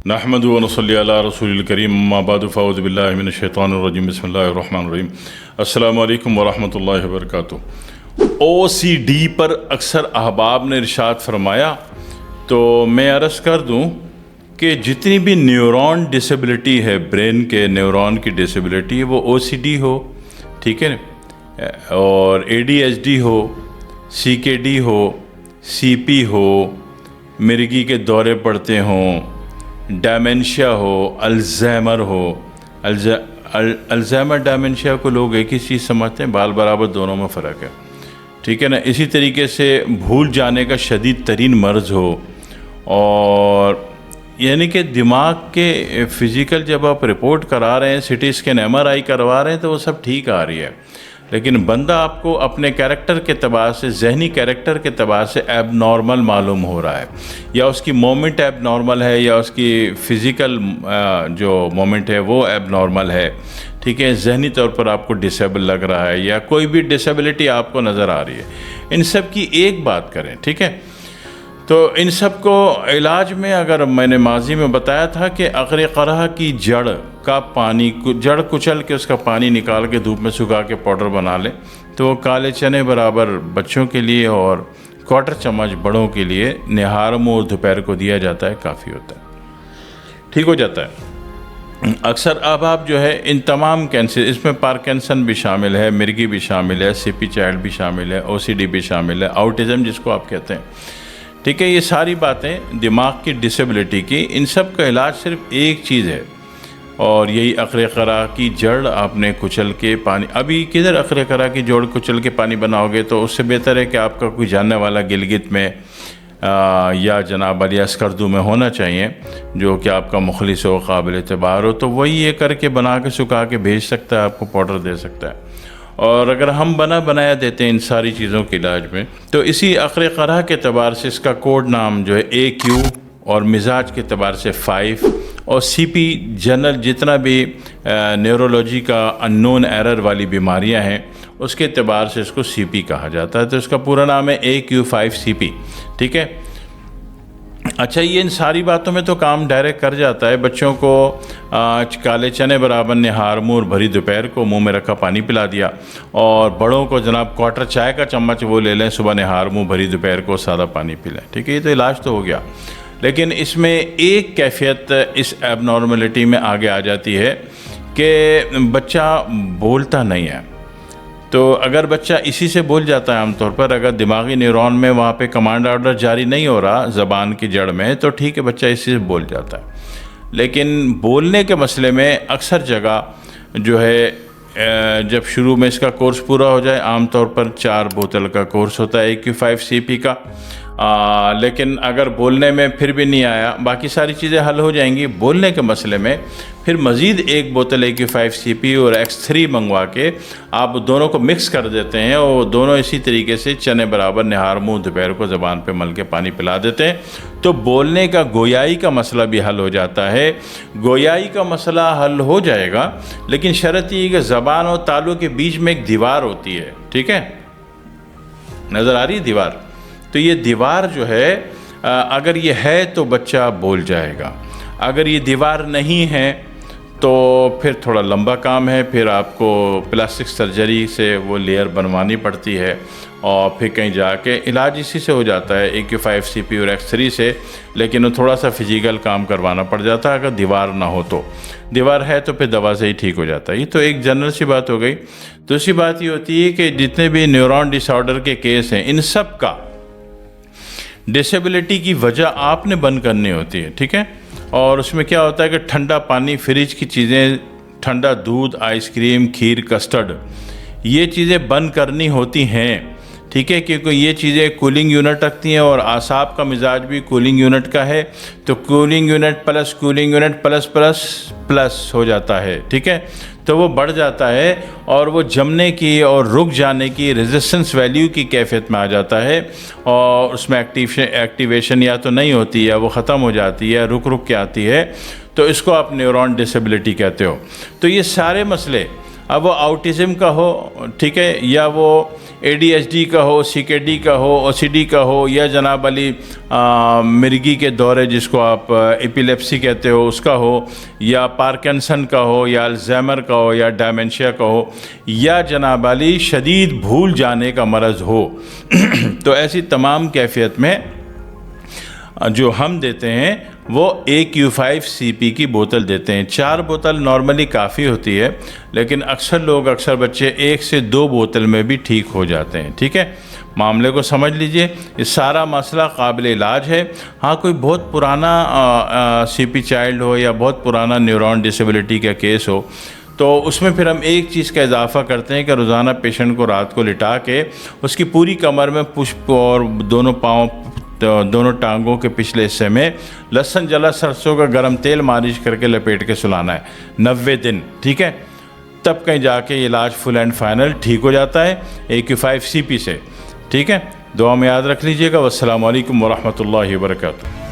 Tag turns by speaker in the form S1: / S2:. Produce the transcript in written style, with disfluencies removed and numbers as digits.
S1: नहमदु व नसल्ली अला रसूलिल करीम अम्मा बाद फ़अऊज़ु बिल्लाहि मिनश शैतानिर रजीम बिस्मिल्लाहिर रहमानिर रहीम अस्सलामु अलैकुम व रहमतुल्लाहि व बरकातुहू। OCD पर अक्सर अहबाब ने इरशाद फरमाया, तो मैं अर्ज़ कर दूं कि जितनी भी न्यूरॉन डिसेबिलिटी है, ब्रेन के न्यूरॉन की डिसेबिलिटी, वो OCD हो, ठीक है, और ADHD हो, CKD हो, CP हो, मिर्गी के दौरे पड़ते हों, डायमेंशिया हो, अल्ज़ाइमर हो। अल्ज़ाइमर डायमेंशिया को लोग एक ही चीज़ समझते हैं, बाल बराबर दोनों में फ़र्क है, ठीक है ना। इसी तरीके से भूल जाने का शदीद तरीन मर्ज़ हो, और यानी कि दिमाग के फ़िज़िकल जब आप रिपोर्ट करा रहे हैं, CT स्कैन MRI करवा रहे हैं, तो वो सब ठीक आ रही है, लेकिन बंदा आपको अपने कैरेक्टर के तबार से, जहनी कैरेक्टर के तबार से एब नॉर्मल मालूम हो रहा है, या उसकी मोमेंट एब नॉर्मल है, या उसकी फ़िज़िकल जो मोमेंट है वो एब नॉर्मल है, ठीक है। जहनी तौर पर आपको डिसेबल लग रहा है, या कोई भी डिसेबिलिटी आपको नज़र आ रही है, इन सब की एक बात करें, ठीक है। तो इन सब को इलाज में, अगर मैंने माजी में बताया था कि अक़र क़रह की जड़ का पानी, जड़ कुचल के उसका पानी निकाल के धूप में सुखा के पाउडर बना लें, तो वो काले चने बराबर बच्चों के लिए और 1/4 चम्मच बड़ों के लिए निहार मुँह दोपहर को दिया जाता है, काफ़ी होता है, ठीक हो जाता है। अक्सर अब आप जो है इन तमाम कैंसर, इसमें पार्किंसन भी शामिल है, मिर्गी भी शामिल है, CP चाइल्ड भी शामिल है, OCD भी शामिल है, आउटिज़म जिसको आप कहते हैं, ठीक है। ये सारी बातें दिमाग की डिसेबिलिटी की, इन सब का इलाज सिर्फ एक चीज़ है, और यही अक़र क़रह की जड़ आपने कुचल के पानी। अभी किधर अक़र क़रह की जड़ कुचल के पानी बनाओगे, तो उससे बेहतर है कि आपका कोई जानने वाला गिलगित में या जनाब अली अस्करदू में होना चाहिए, जो कि आपका मुखलिस हो, काबिल एतबार हो, तो वही ये करके बना के सुखा के भेज सकता है, आपको पाउडर दे सकता है। और अगर हम बनाया देते हैं इन सारी चीज़ों के इलाज में, तो इसी अक़र क़रह के अतबार से इसका कोड नाम जो है AQ, और मिजाज के अतबार से 5, और CP जनरल जितना भी न्यूरोलॉजी का अननोन एरर वाली बीमारियां हैं, उसके अतबार से इसको CP कहा जाता है। तो इसका पूरा नाम है AQ5CP, ठीक है। अच्छा, ये इन सारी बातों में तो काम डायरेक्ट कर जाता है। बच्चों को काले चने बराबर निहार मुँह भरी दोपहर को मुंह में रखा पानी पिला दिया, और बड़ों को जनाब 1/4 चाय का चम्मच वो ले लें, सुबह निहार मुँह भरी दोपहर को सादा पानी पिलाएं, ठीक है। ये तो इलाज तो हो गया, लेकिन इसमें एक कैफियत इस एबनॉर्मलिटी में आगे आ जाती है कि बच्चा बोलता नहीं है। तो अगर बच्चा इसी से बोल जाता है, आमतौर पर अगर दिमागी न्यूरॉन में वहाँ पे कमांड ऑर्डर जारी नहीं हो रहा ज़बान की जड़ में, तो ठीक है, बच्चा इसी से बोल जाता है। लेकिन बोलने के मसले में अक्सर जगह जो है, जब शुरू में इसका कोर्स पूरा हो जाए, आमतौर पर 4 बोतल का कोर्स होता है AQ5CP का, लेकिन अगर बोलने में फिर भी नहीं आया, बाकी सारी चीज़ें हल हो जाएंगी, बोलने के मसले में फिर मज़ीद 1 बोतल AQ5CP और X3 मंगवा के आप दोनों को मिक्स कर देते हैं, और दोनों इसी तरीके से चने बराबर निहार मुँह दोपहर को ज़बान पे मल के पानी पिला देते हैं, तो बोलने का, गोयाई का मसला भी हल हो जाता है। गोयाई का मसला हल हो जाएगा, लेकिन शर्त ये कि ज़बान और तालू के बीच में एक दीवार होती है, ठीक है, नज़र आ रही है दीवार। तो ये दीवार जो है, अगर ये है तो बच्चा बोल जाएगा, अगर ये दीवार नहीं है तो फिर थोड़ा लंबा काम है, फिर आपको प्लास्टिक सर्जरी से वो लेयर बनवानी पड़ती है, और फिर कहीं जाके इलाज इसी से हो जाता है, AQ5CP और X3 से, लेकिन वो थोड़ा सा फिजिकल काम करवाना पड़ जाता है। अगर दीवार ना हो तो, दीवार है तो फिर दवा से ही ठीक हो जाता है। ये तो एक जनरल सी बात हो गई। दूसरी बात ये होती है कि जितने भी न्यूरॉन डिसऑर्डर के केस हैं, इन सब का डिसेबिलिटी की वजह आपने बंद करनी होती है, ठीक है। और उसमें क्या होता है कि ठंडा पानी, फ्रिज की चीज़ें, ठंडा दूध, आइसक्रीम, खीर, कस्टर्ड, ये चीज़ें बंद करनी होती हैं, ठीक है, क्योंकि ये चीज़ें कूलिंग यूनिट रखती हैं, और आसाब का मिजाज भी कूलिंग यूनिट का है, तो cooling unit plus cooling unit plus plus plus हो जाता है, ठीक है। तो वो बढ़ जाता है, और वो जमने की और रुक जाने की, रेजिस्टेंस वैल्यू की कैफियत में आ जाता है, और उसमें एक्टिवेशन या तो नहीं होती है, वो ख़त्म हो जाती है, रुक के आती है, तो इसको आप न्यूरॉन डिसेबिलिटी कहते हो। तो ये सारे मसले अब वो ऑटिज़म का हो, ठीक है, या वो ADHD का हो, CKD का हो, OCD का हो, या जनाब वाली मिर्गी के दौरे जिसको आप एपिलेप्सी कहते हो उसका हो, या पार्किंसन का हो, या अल्जाइमर का हो, या डायमेंशिया का हो, या जनाब वाली शदीद भूल जाने का मरज़ हो तो ऐसी तमाम कैफियत में जो हम देते हैं वो AQ5-CP की बोतल देते हैं। 4 बोतल नॉर्मली काफ़ी होती है, लेकिन अक्सर बच्चे 1 से 2 बोतल में भी ठीक हो जाते हैं। ठीक है, मामले को समझ लीजिए, ये सारा मसला काबिल इलाज है। हाँ, कोई बहुत पुराना CP चाइल्ड हो या बहुत पुराना न्यूरॉन डिसेबिलिटी का केस हो तो उसमें फिर हम एक चीज़ का इजाफ़ा करते हैं कि रोज़ाना पेशेंट को रात को लिटा के उसकी पूरी कमर में पुष्प और दोनों पाँव, दोनों टांगों के पिछले हिस्से में लहसुन जला सरसों का गर्म तेल मालिश करके लपेट के सुलाना है 90 दिन। ठीक है, तब कहीं जाके इलाज फुल एंड फाइनल ठीक हो जाता है AQ5-CP से। ठीक है, दुआ में याद रख लीजिएगा। वस्सलामु अलैकुम वरहमतुल्लाहि वबरकातुहू।